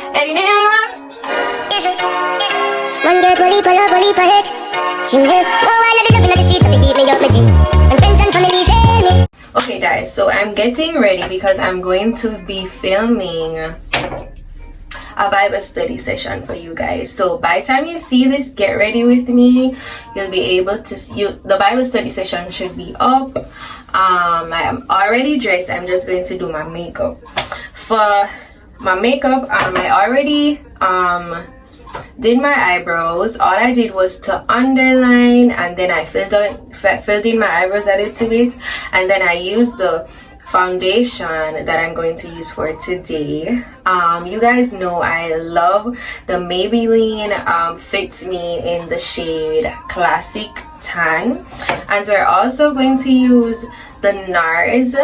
One get one leap of love, one leap of hate. More while I live in the streets to keep me out my dream. And friends and family fail me. Okay guys, so I'm getting ready because I'm going to be filming a Bible study session for you guys. So by the time you see this, get ready with me. You'll be able to see the Bible study session should be up. I am already dressed. I'm just going to do my makeup. For my makeup, I already did my eyebrows. All I did was to underline, and then I filled in my eyebrows a little bit, and then I used the foundation that I'm going to use for today. You guys know I love the Maybelline Fits Me in the shade Classic Tan, and we're also going to use the NARS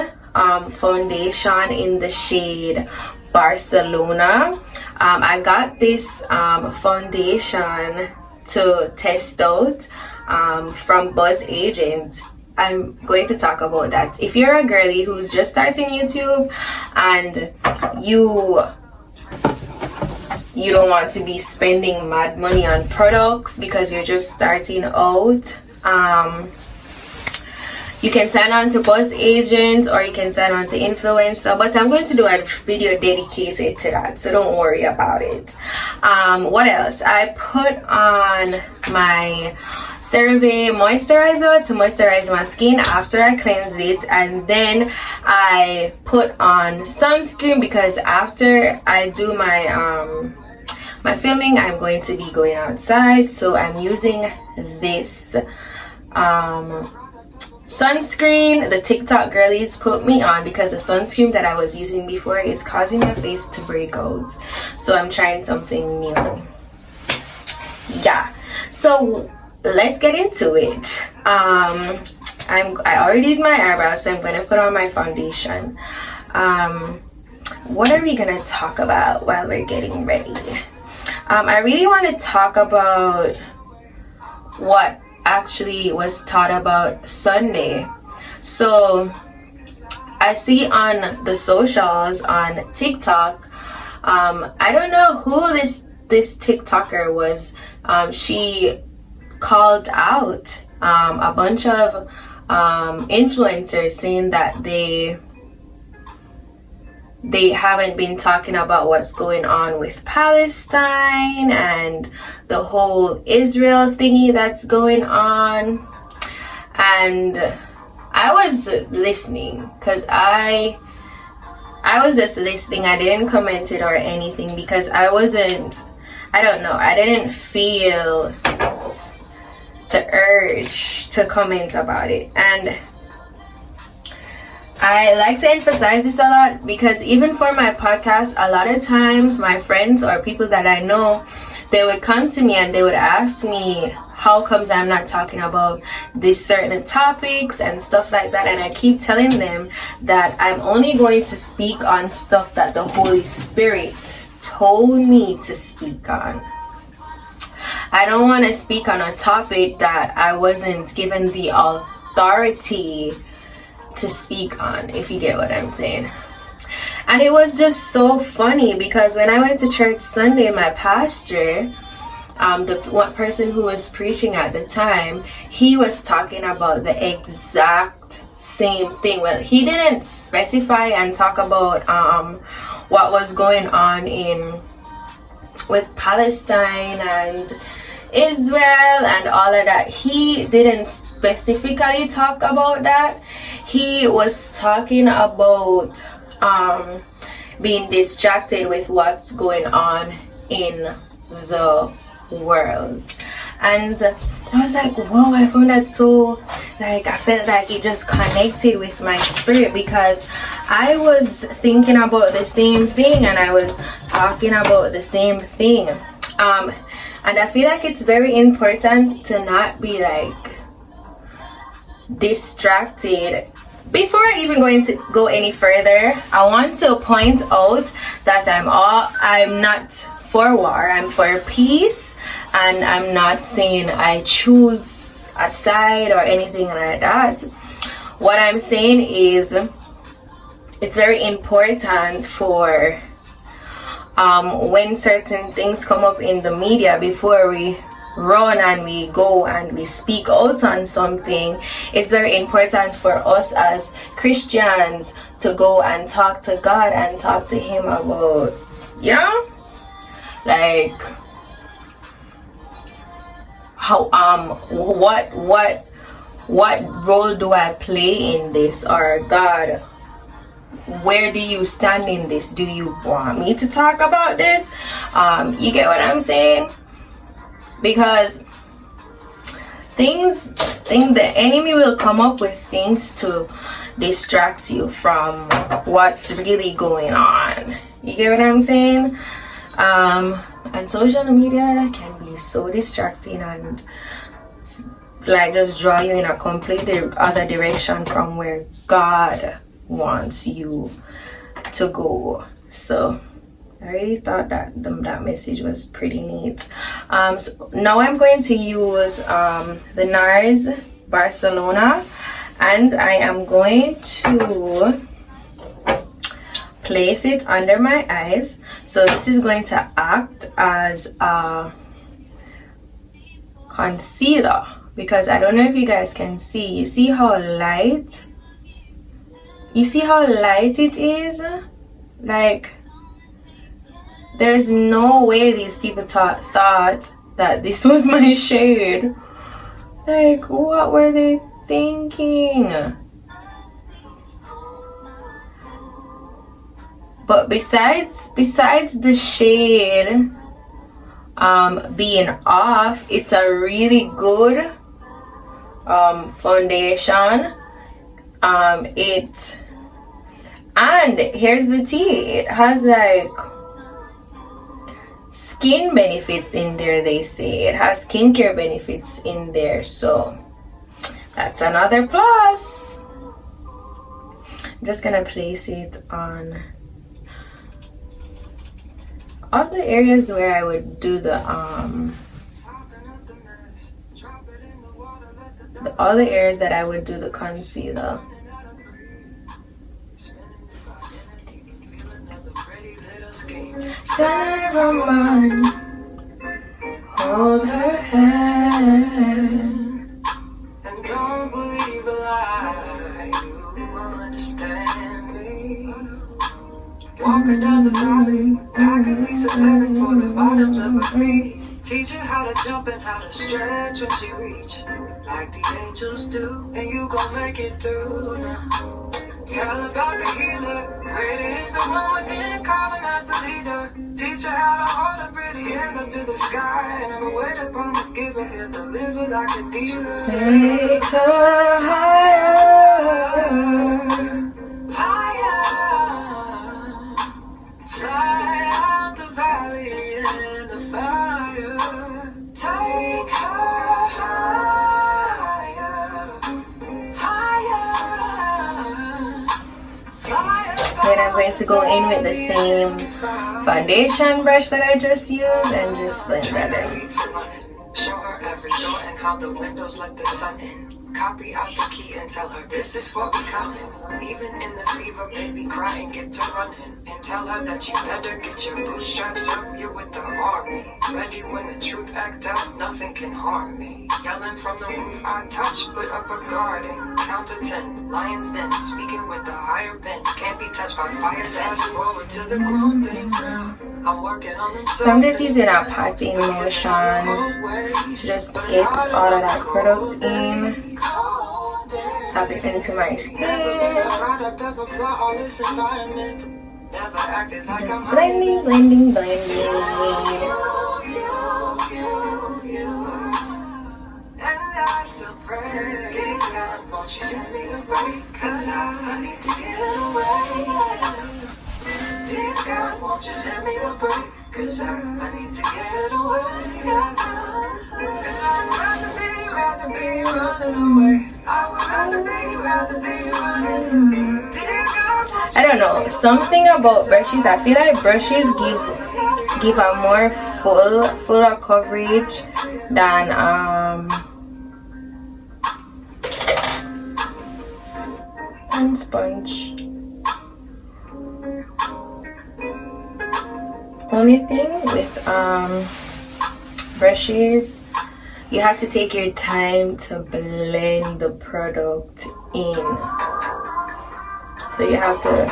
foundation in the shade Barcelona. I got this foundation to test out from Buzz Agent. I'm going to talk about that. If you're a girly who's just starting YouTube and you don't want to be spending mad money on products because you're just starting out, you can sign on to Buzz Agent or you can sign on to Influencer, but I'm going to do a video dedicated to that, so don't worry about it. What else? I put on my CeraVe moisturizer to moisturize my skin after I cleansed it, and then I put on sunscreen because after I do my my filming, I'm going to be going outside, so I'm using this sunscreen the TikTok girlies put me on because the sunscreen that I was using before is causing my face to break out, so I'm trying something new. Yeah, so let's get into it. I already did my eyebrows, so I'm going to put on my foundation. What are we going to talk about while we're getting ready? I really want to talk about what actually was taught about Sunday. So I see on the socials on TikTok, I don't know who this TikToker was. She called out a bunch of influencers saying that they haven't been talking about what's going on with Palestine and the whole Israel thingy that's going on. And I was listening because I was just listening. I didn't comment it or anything because I didn't feel the urge to comment about it. And I like to emphasize this a lot because even for my podcast, a lot of times my friends or people that I know, they would come to me and they would ask me how comes I'm not talking about these certain topics and stuff like that, and I keep telling them that I'm only going to speak on stuff that the Holy Spirit told me to speak on. I don't want to speak on a topic that I wasn't given the authority to speak on, if you get what I'm saying. And it was just so funny because when I went to church Sunday, my pastor, the one person who was preaching at the time, he was talking about the exact same thing. Well, he didn't specify and talk about what was going on with Palestine and Israel and all of that. He didn't specifically talk about that. He was talking about being distracted with what's going on in the world. And I was like, whoa, I found that so, like, I felt like it just connected with my spirit because I was thinking about the same thing and I was talking about the same thing. And I feel like it's very important to not be like distracted. Before I even going to go any further, I want to point out that I'm not for war, I'm for peace, and I'm not saying I choose a side or anything like that. What I'm saying is it's very important for when certain things come up in the media, before we run and we go and we speak out on something, it's very important for us as Christians to go and talk to God and talk to him about, like how what role do I play in this, or God, where do you stand in this? Do you want me to talk about this? You get what I'm saying? Because the enemy will come up with things to distract you from what's really going on. You get what I'm saying? And social media can be so distracting and like just draw you in a completely other direction from where God wants you to go. So I really thought that that message was pretty neat. So now I'm going to use the NARS Barcelona, and I am going to place it under my eyes. So this is going to act as a concealer, because I don't know if you guys can see. You see how light? You see how light it is? Like, there's no way these people thought that this was my shade. Like, what were they thinking? But besides the shade being off, it's a really good foundation. And here's the tea, it has like skin benefits in there. They say it has skincare benefits in there, so that's another plus. I'm just gonna place it on all the areas where I would do the other areas that I would do the concealer. Someone hold her hand and don't believe a lie. You understand me. Walking down the valley, pack a piece of living for the bottoms of her feet. Teach her how to jump and how to stretch when she reach, like the angels do, and you gon' make it through now. Tell about the healer, greater is the one within, call him as the leader. Teach her how to hold a pretty hand up to the sky, and I'ma wait upon the giver, he'll deliver like a dealer. Take her higher, higher. Fly out the valley in the fire. Take her higher, higher. Then I'm going to go in with the same foundation brush that I just used and just blend that in. Show her every door and how the windows let the sun in. Copy out the key and tell her this is what we coming. Even in the fever, baby, cry and get to running. And tell her that you better get your bootstraps up. You're with the army, ready when the truth act out. Nothing can harm me. Yelling from the roof, I touch, put up a guard and count to 10. Lions den, speaking with the higher bent. Can't be touched by fire. Fast forward to the grown things now. I'm working on them. So I'm just using a patting motion to just get all of that product in. Tap it into my skin. Just blending. And I still pray, God, won't you send me a break? 'Cause I need to get away. Dear God, won't you send me a break? 'Cause I need to get away. 'Cause I'd rather be running away. I would rather be running. Dear God, I don't know, something about brushes. I feel like brushes give a more fuller coverage than sponge. only thing with brushes, you have to take your time to blend the product in. So you have to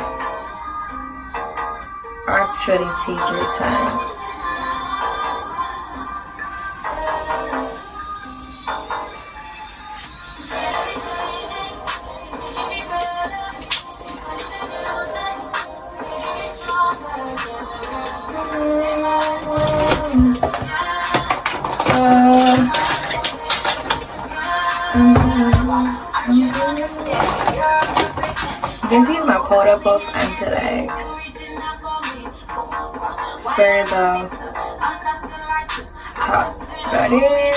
actually take your time. You can use my powder puff until like further top. Got it.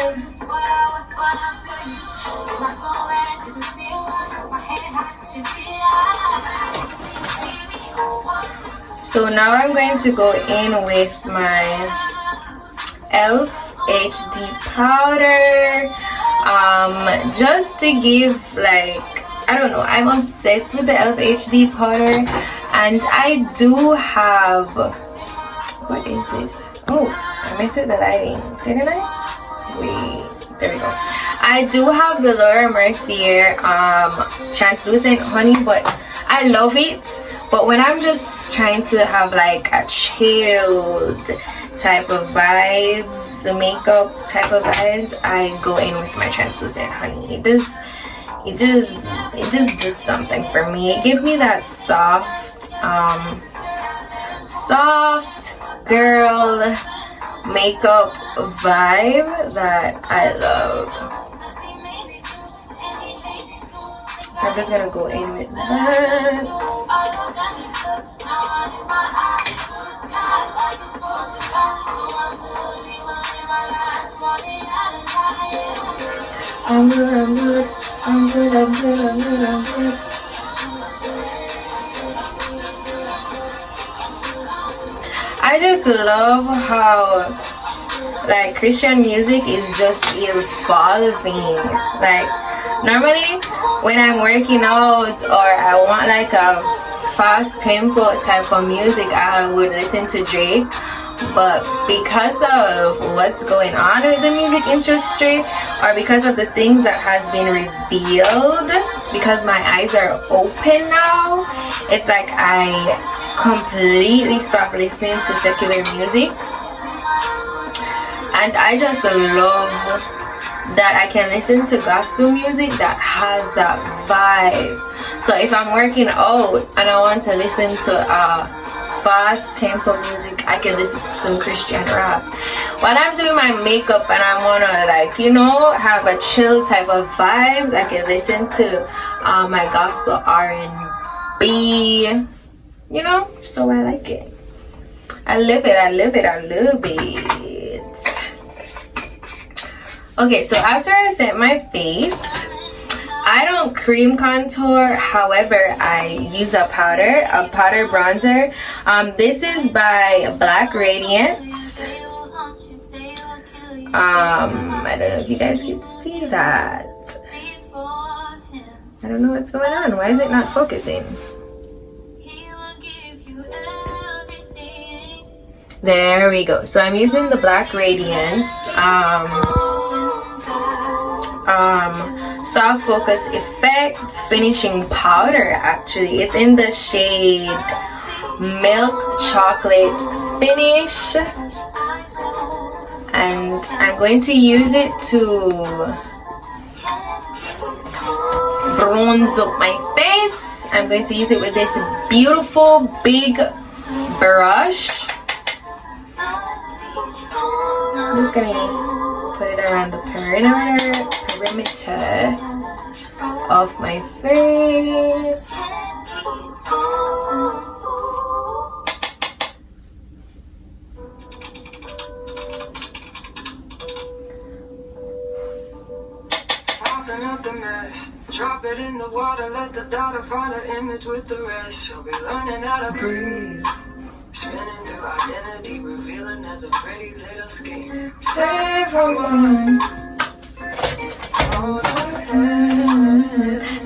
So now I'm going to go in with my e.l.f. HD powder, just to give, like, I don't know, I'm obsessed with the e.l.f. HD powder, and I do have, what is this? Oh, I messed with the lighting, didn't I? Wait, there we go. I do have the Laura Mercier translucent honey, but I love it. But when I'm just trying to have like a chilled type of vibes, the makeup type of vibes, I go in with my translucent honey. It just does something for me. It gives me that soft girl makeup vibe that I love. So I'm just gonna go in with that. I'm good, I'm good, I'm good, I'm good, I'm good, I'm good. I just love how like Christian music is just evolving. Like normally when I'm working out or I want like a fast tempo type of music, I would listen to Drake. But because of what's going on with the music industry, or because of the things that has been revealed, because my eyes are open now, it's like I completely stopped listening to secular music. And I just love that I can listen to gospel music that has that vibe. So if I'm working out and I want to listen to fast tempo music, I can listen to some Christian rap. When I'm doing my makeup and I want to, like, you know, have a chill type of vibes, I can listen to my gospel R&B, you know. So I like it. I love it, I love it, I love it. Okay, so after I set my face, I don't cream contour. However, I use a powder bronzer. This is by Black Radiance. I don't know if you guys can see that. I don't know what's going on. Why is it not focusing? There we go. So I'm using the Black Radiance soft focus effect finishing powder. Actually, it's in the shade Milk Chocolate Finish, and I'm going to use it to bronze up my face. I'm going to use it with this beautiful big brush. I'm just gonna put it around the perimeter of my face. Open up the mess, drop it in the water, let the daughter find an image with the rest. She'll be learning how to breathe, spinning through identity, revealing as a pretty little scheme. Save her one.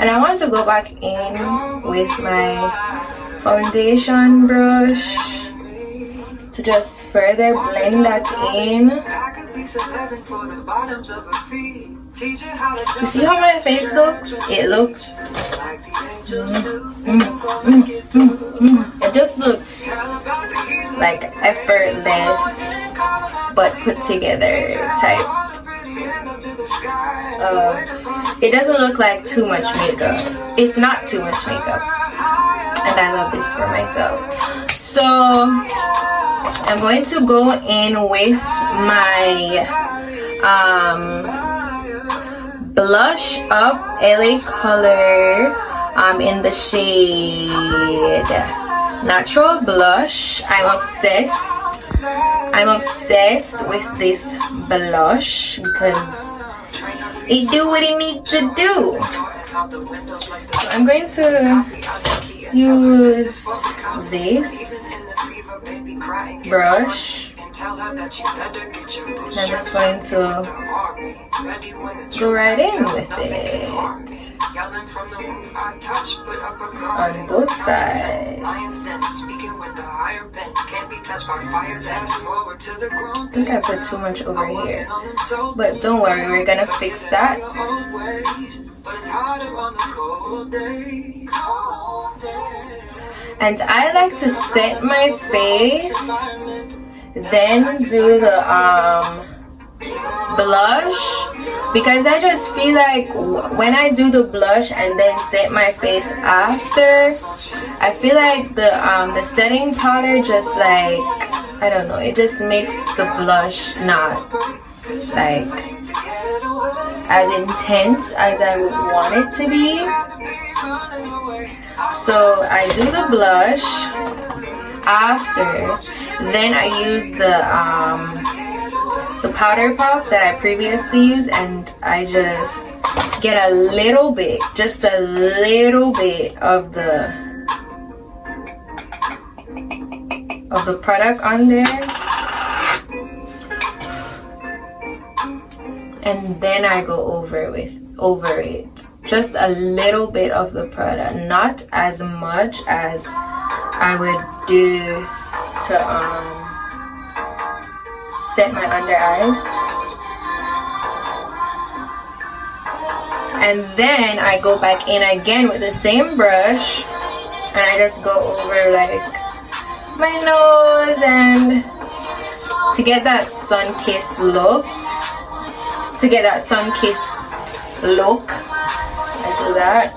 And I want to go back in with my foundation brush to just further blend that in. You see how my face looks? It looks it just looks like effortless but put together type. It doesn't look like too much makeup. It's not too much makeup, and I love this for myself. So I'm going to go in with my blush of LA color in the shade Natural Blush. I'm obsessed with this blush because it do what it needs to do. So I'm going to use this brush. I'm just going to go right in with it on both sides. I think I put too much over here, but don't worry, we're gonna fix that. And I like to set my face, then do the blush, because I just feel like when I do the blush and then set my face after, I feel like the setting powder just like, I don't know, it just makes the blush not like as intense as I would want it to be. So I do the blush after, then I use the powder puff that I previously used, and I just get a little bit, just a little bit of the product on there, and then I go over it, just a little bit of the product, not as much as I would do to set my under eyes. And then I go back in again with the same brush, and I just go over like my nose, and to get that sun-kissed look, I do that.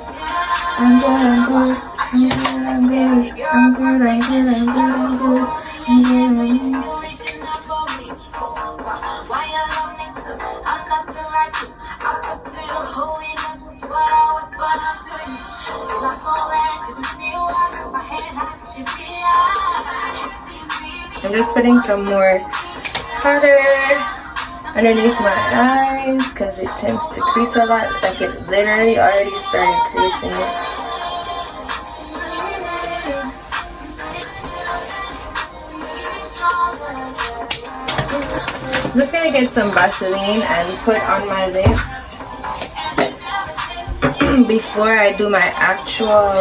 I'm just putting some more powder underneath my eyes because it tends to crease a lot. Like it literally already started creasing it. I'm just gonna get some Vaseline and put on my lips before I do my actual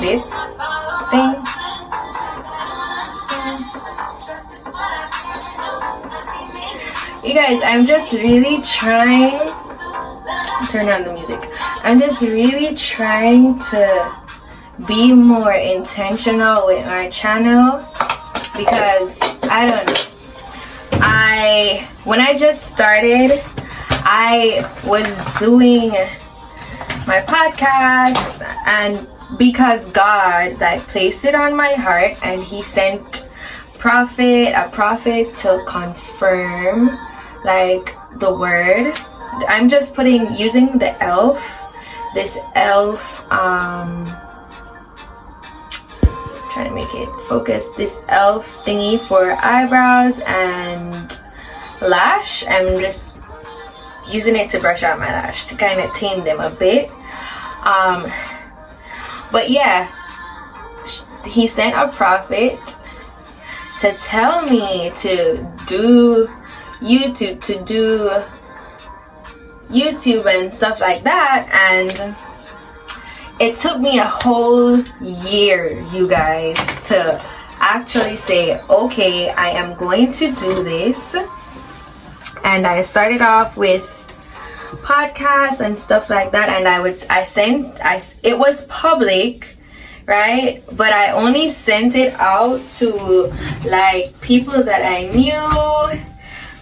lip thing. You guys, I'm just really trying, turn on the music. I'm just really trying to be more intentional with my channel, because I don't know, when I just started, I was doing my podcast, and because God like placed it on my heart, and he sent a prophet to confirm like the word. I'm just using the this e.l.f. trying to make it focus, this e.l.f. thingy for eyebrows and lash. I'm just using it to brush out my lash to kind of tame them a bit. But yeah, he sent a prophet to tell me to do YouTube and stuff like that, and it took me a whole year, you guys, to actually say, okay, I am going to do this. And I started off with podcasts and stuff like that, and it was public, right? But I only sent it out to like people that I knew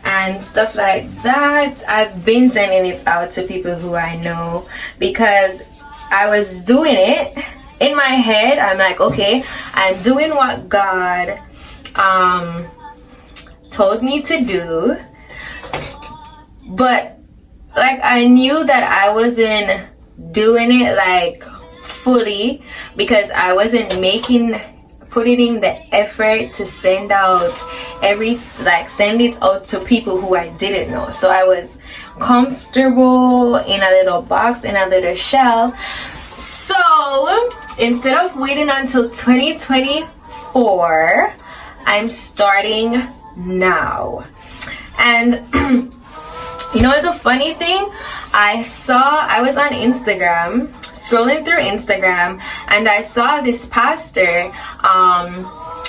and stuff like that. I've been sending it out to people who I know because I was doing it in my head. I'm like, okay, I'm doing what God told me to do, but like I knew that I wasn't doing it like fully because I wasn't putting in the effort to send it out to people who I didn't know. So I was comfortable in a little box, in a little shell. So instead of waiting until 2024, I'm starting now. And you know the funny thing, I was on Instagram, scrolling through Instagram, and I saw this pastor.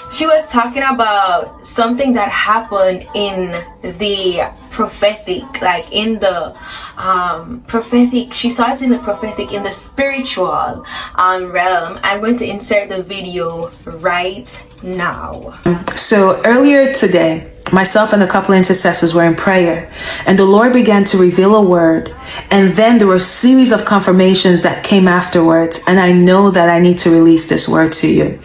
She was talking about something that happened in the prophetic, like in the prophetic. She saw it in the prophetic, in the spiritual realm. I'm going to insert the video right now. So earlier today, myself and a couple of intercessors were in prayer, and the Lord began to reveal a word, and then there were a series of confirmations that came afterwards, and I know that I need to release this word to you.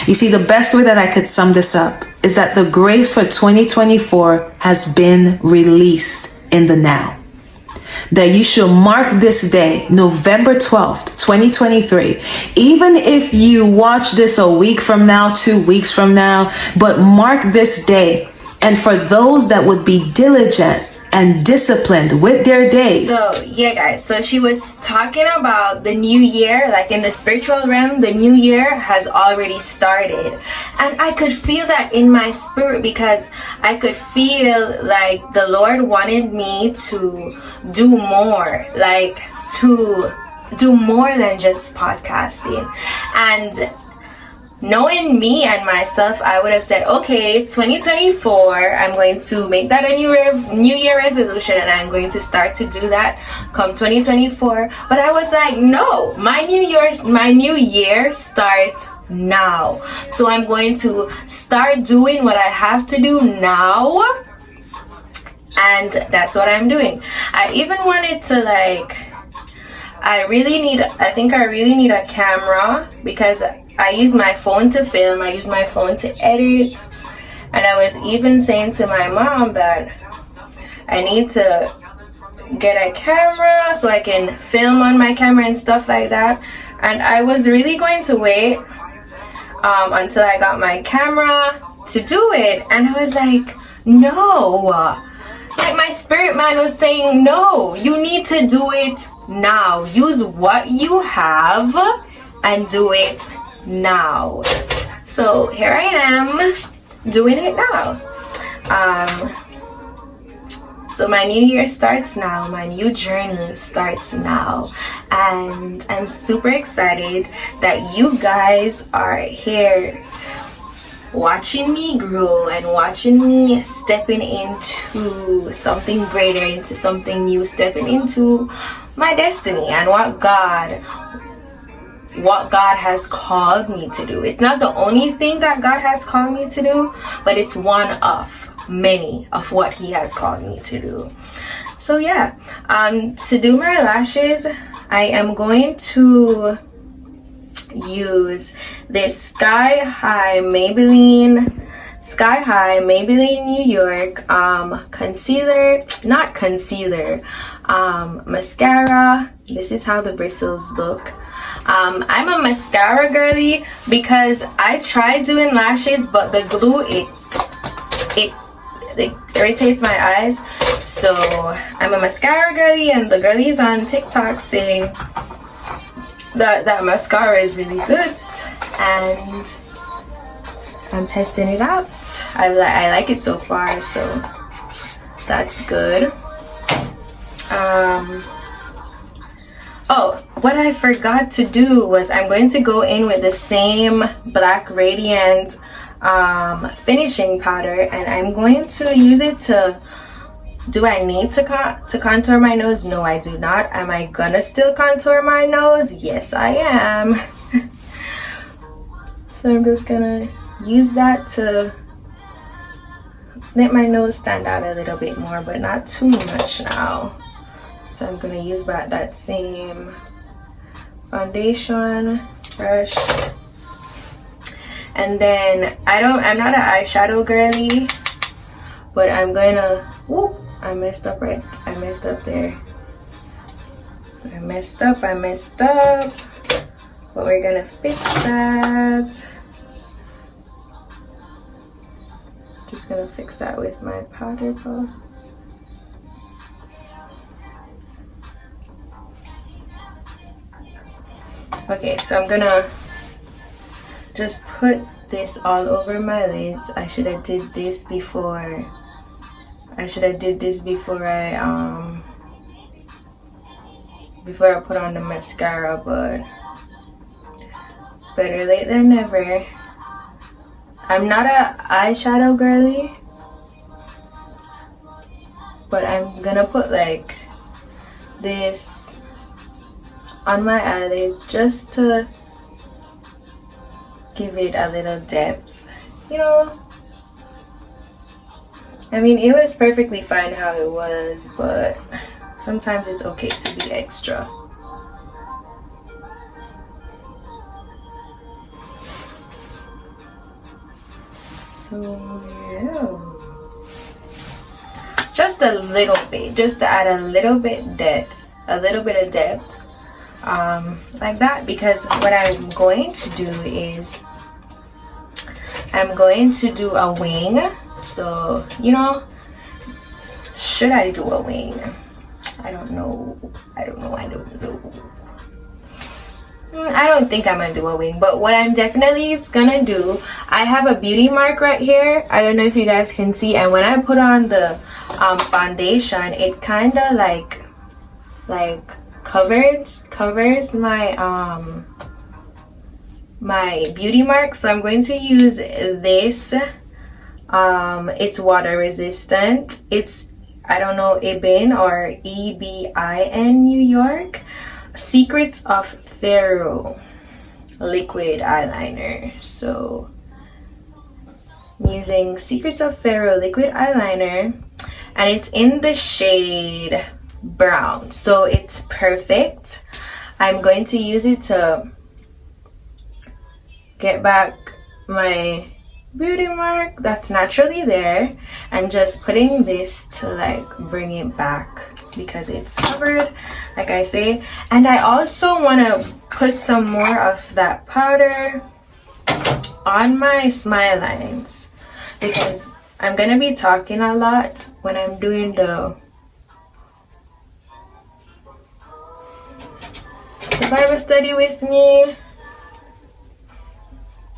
You see, the best way that I could sum this up is that the grace for 2024 has been released in the now. That you should mark this day, November 12th, 2023. Even if you watch this a week from now, 2 weeks from now, but mark this day. And for those that would be diligent and disciplined with their days. So yeah, guys, so she was talking about the new year, like in the spiritual realm, the new year has already started. And I could feel that in my spirit because I could feel like the Lord wanted me to do more, like to do more than just podcasting. And knowing me and myself, I would have said, okay, 2024, I'm going to make that a new year resolution, and I'm going to start to do that come 2024. But I was like, no, my new year starts now. So I'm going to start doing what I have to do now, and that's what I'm doing. I even wanted to I think I really need a camera because I use my phone to film, I use my phone to edit, and I was even saying to my mom that I need to get a camera so I can film on my camera and stuff like that. And I was really going to wait until I got my camera to do it, and I was like, no. Like my spirit man was saying, no, you need to do it now. Use what you have and do it now. So here I am doing it now. So my new year starts now, my new journey starts now, and I'm super excited that you guys are here watching me grow and watching me stepping into something greater, into something new, stepping into my destiny and what God has called me to do. It's not the only thing that God has called me to do, but it's one of many of what He has called me to do. So yeah, to do my lashes, I am going to use this Sky High Maybelline New York mascara. This is how the bristles look. I'm a mascara girly because I tried doing lashes, but the glue it irritates my eyes. So I'm a mascara girly, and the girlies on TikTok say that mascara is really good, and I'm testing it out. I like it so far, so that's good. Oh, what I forgot to do was I'm going to go in with the same Black Radiant finishing powder, and I'm going to use it to, do I need to contour my nose? No, I do not. Am I gonna still contour my nose? Yes, I am. So I'm just gonna use that to let my nose stand out a little bit more, but not too much now. So I'm gonna use that same foundation brush. And then I'm not an eyeshadow girly, but I'm gonna, whoop, I messed up there. I messed up. But we're gonna fix that. Just gonna fix that with my powder puff. Okay, so I'm gonna just put this all over my lids. I should have did this before. Before I put on the mascara, but better late than never. I'm not a eyeshadow girly, but I'm gonna put like this on my eyelids just to give it a little depth, you know. I mean, it was perfectly fine how it was, but sometimes it's okay to be extra. So yeah, just a little bit, just to add a little bit of depth, like that, because what I'm going to do is I'm going to do a wing. So, you know, should I do a wing? I don't know. I don't think I'm gonna do a wing, but what I'm definitely gonna do, I have a beauty mark right here. I don't know if you guys can see, and when I put on the foundation, it kind of like covers my my beauty mark. So I'm going to use this. It's water resistant. It's, I don't know, Ebin or EBIN New York. Secrets of 𝘗𝘀 liquid eyeliner. So I'm using Secrets of 𝘗𝘀 liquid eyeliner, and it's in the shade brown, so it's perfect. I'm going to use it to get back my beauty mark that's naturally there, and just putting this to like bring it back because it's covered, like I say. And I also want to put some more of that powder on my smile lines, because I'm gonna be talking a lot when I'm doing the Bible study with me,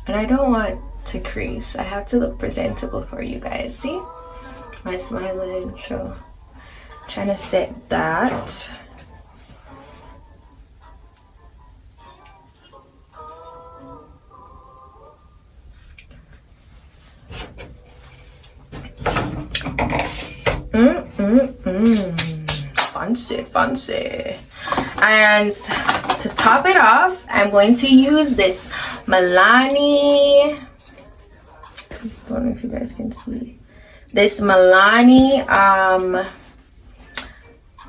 and I don't want to crease. I have to look presentable for you guys. See my smile line, so trying to set that. Fancy. And to top it off, I'm going to use this Milani, don't know if you guys can see, this Milani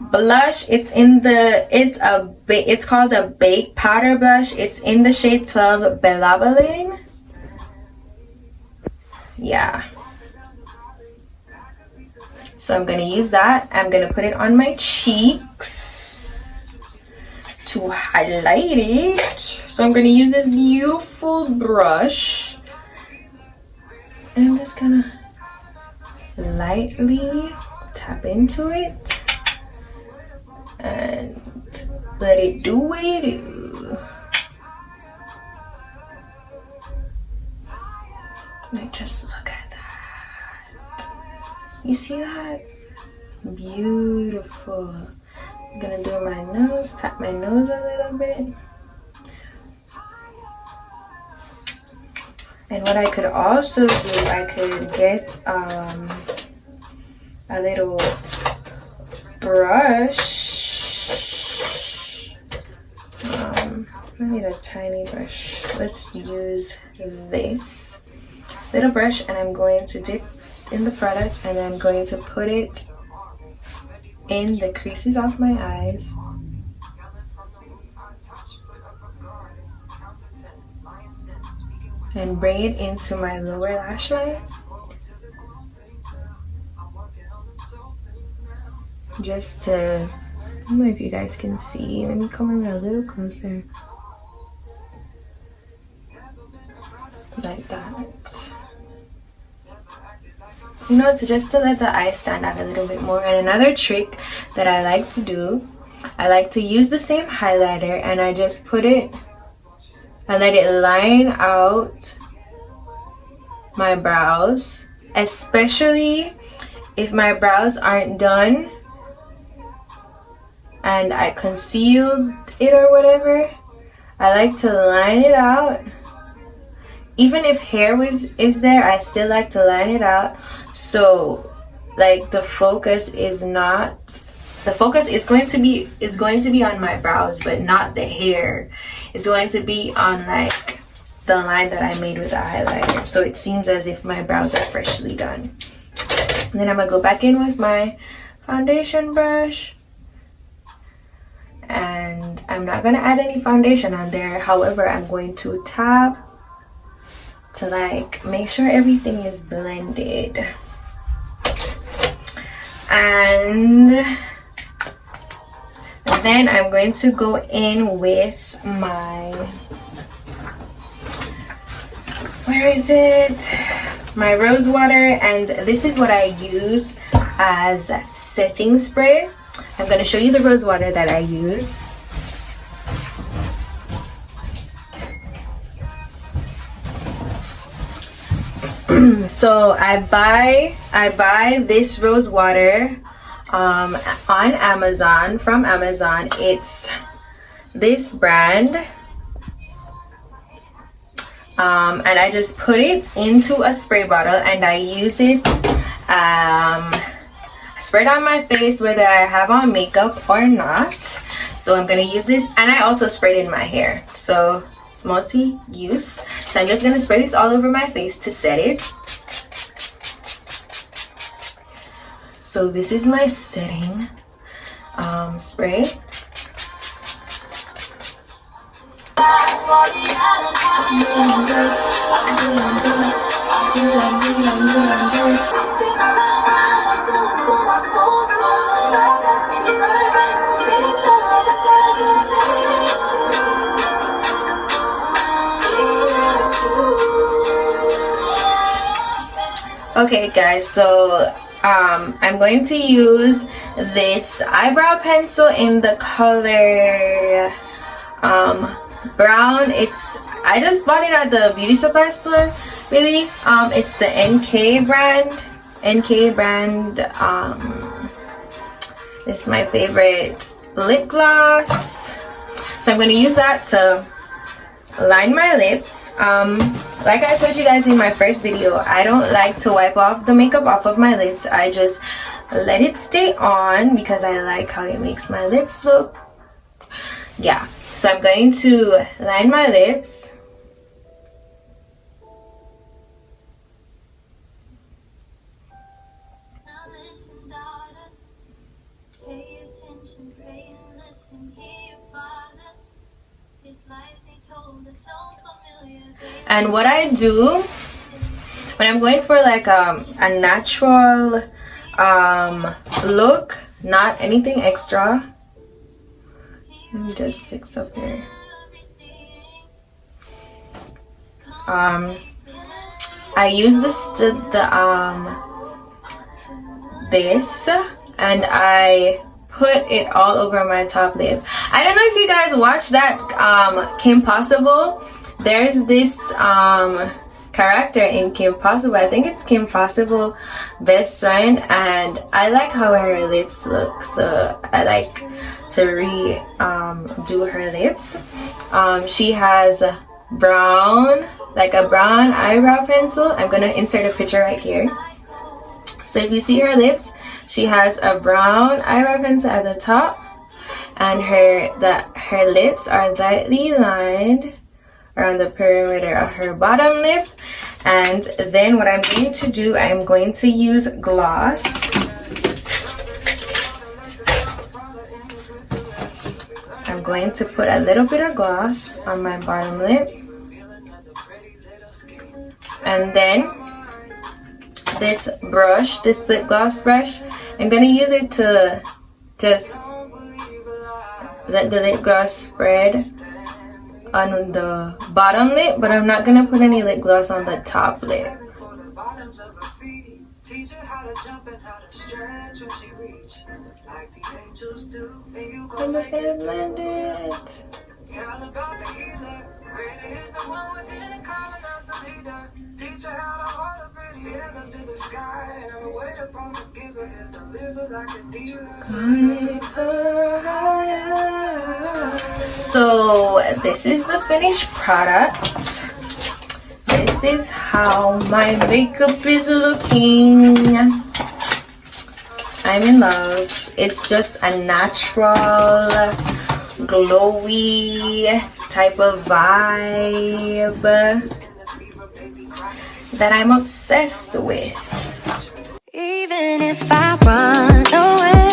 blush. It's in the, it's called a baked powder blush. It's in the shade 12 Belabalin. Yeah, so I'm gonna use that. I'm gonna put it on my cheeks to highlight it. So I'm gonna use this beautiful brush, and I'm just gonna lightly tap into it and let it do what it do. Like, just look at that. You see that? Beautiful. I'm gonna do my nose, tap my nose a little bit. And what I could also do, I could get a little brush. I need a tiny brush. Let's use this little brush, and I'm going to dip in the product, and I'm going to put it in the creases of my eyes. And bring it into my lower lash line. Just to, I don't know if you guys can see. Let me come in a little closer. Like that. You know, to just to let the eye stand out a little bit more. And another trick that I like to do, I like to use the same highlighter and I just put it, I let it line out my brows, especially if my brows aren't done and I concealed it or whatever. I like to line it out. Even if hair is there, I still like to line it out. So like the focus is not, the focus is going to be on my brows, but not the hair. It's going to be on like the line that I made with the highlighter, so it seems as if my brows are freshly done. And then I'm gonna go back in with my foundation brush, and I'm not gonna add any foundation on there. However, I'm going to tap to like make sure everything is blended. And then I'm going to go in with my, where is it? My rose water, and this is what I use as setting spray. I'm going to show you the rose water that I use. So I buy this rose water on Amazon, from Amazon. It's this brand, and I just put it into a spray bottle and I use it. I spray it on my face whether I have on makeup or not. So I'm gonna use this, and I also sprayed it in my hair, so it's multi-use. So I'm just gonna spray this all over my face to set it. So this is my setting spray. Okay guys, so I'm going to use this eyebrow pencil in the color brown. I just bought it at the beauty supply store, really. It's the NK brand. This is my favorite lip gloss, so I'm going to use that to line my lips. Like I told you guys in my first video, I don't like to wipe off the makeup off of my lips. I just let it stay on because I like how it makes my lips look. Yeah, so I'm going to line my lips. And what I do when I'm going for like a natural look, not anything extra, let me just fix up here. I use this and I put it all over my top lip. I don't know if you guys watched that 𝘗𝘯𝘰𝘷𝘦𝘳. There's this character in 𝘗𝘯𝘰𝘷𝘦. I think it's 𝘗𝘯𝘰𝘷𝘦 best friend, and I like how her lips look, so I like to do her lips. She has brown, like a brown eyebrow pencil. I'm gonna insert a picture right here. So if you see her lips, she has a brown eyebrow pencil at the top, and her lips are lightly lined around the perimeter of her bottom lip. And then what I'm going to do, I'm going to use gloss. I'm going to put a little bit of gloss on my bottom lip. And then this brush, this lip gloss brush, I'm going to use it to just let the lip gloss spread on the bottom lip, but I'm not going to put any lip gloss on the top lip. I'm just going to blend it. So this is the finished product. This is how my makeup is looking. I'm in love. It's just a natural, glowy type of vibe that I'm obsessed with. Even if I run away